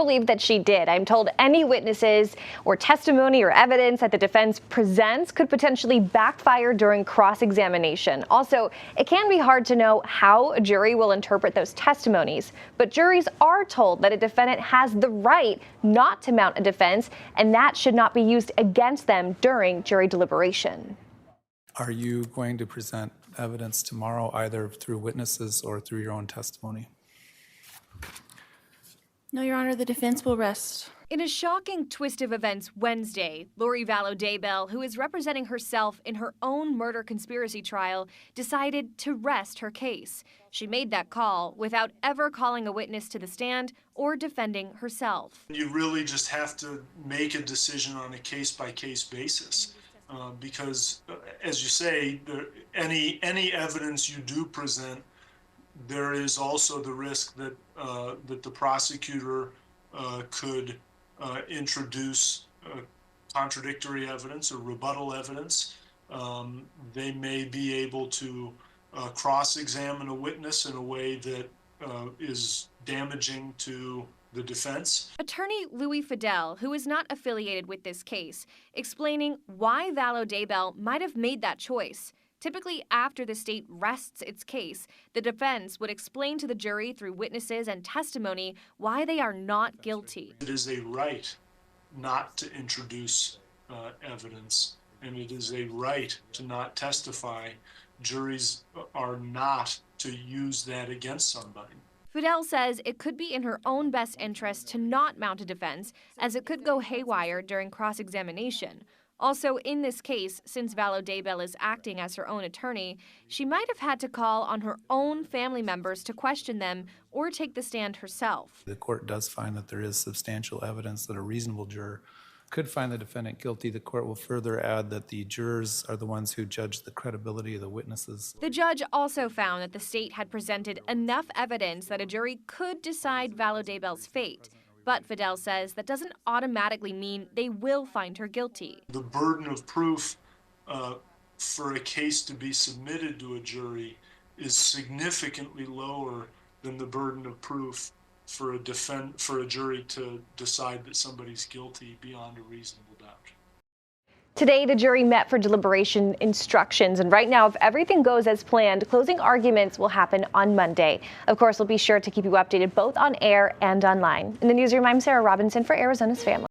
Believe that she did. I'm told any witnesses or testimony or evidence that the defense presents could potentially backfire during cross-examination. Also, it can be hard to know how a jury will interpret those testimonies, but juries are told that a defendant has the right not to mount a defense, and that should not be used against them during jury deliberation. Are you going to present evidence tomorrow, either through witnesses or through your own testimony? No, Your Honor, the defense will rest. In a shocking twist of events Wednesday, Vallow Daybell, who is representing herself in her own murder conspiracy trial, decided to rest her case. She made that call without ever calling a witness to the stand or defending herself. You really just have to make a decision on a case-by-case basis. Because, as you say, any evidence you do present, there is also the risk that that the prosecutor could introduce contradictory evidence or rebuttal evidence. They may be able to cross-examine a witness in a way that is damaging to the defense. Attorney Louis Fidel, who is not affiliated with this case, explaining why Vallow Daybell might have made that choice. Typically, after the state rests its case, the defense would explain to the jury through witnesses and testimony why they are not guilty. It is a right not to introduce evidence, and it is a right to not testify. Juries are not to use that against somebody. Fidel says it could be in her own best interest to not mount a defense, as it could go haywire during cross-examination. Also, in this case, since Vallow Daybell is acting as her own attorney, she might have had to call on her own family members to question them or take the stand herself. The court does find that there is substantial evidence that a reasonable juror could find the defendant guilty. The court will further add that the jurors are the ones who judge the credibility of the witnesses. The judge also found that the state had presented enough evidence that a jury could decide Vallow Daybell's fate. But Fidel says that doesn't automatically mean they will find her guilty. The burden of proof for a case to be submitted to a jury is significantly lower than the burden of proof for a jury to decide that somebody's guilty beyond a reasonable doubt. Today, the jury met for deliberation instructions, and right now, if everything goes as planned, closing arguments will happen on Monday. Of course, we'll be sure to keep you updated both on air and online. In the newsroom, I'm Sarah Robinson for Arizona's Family.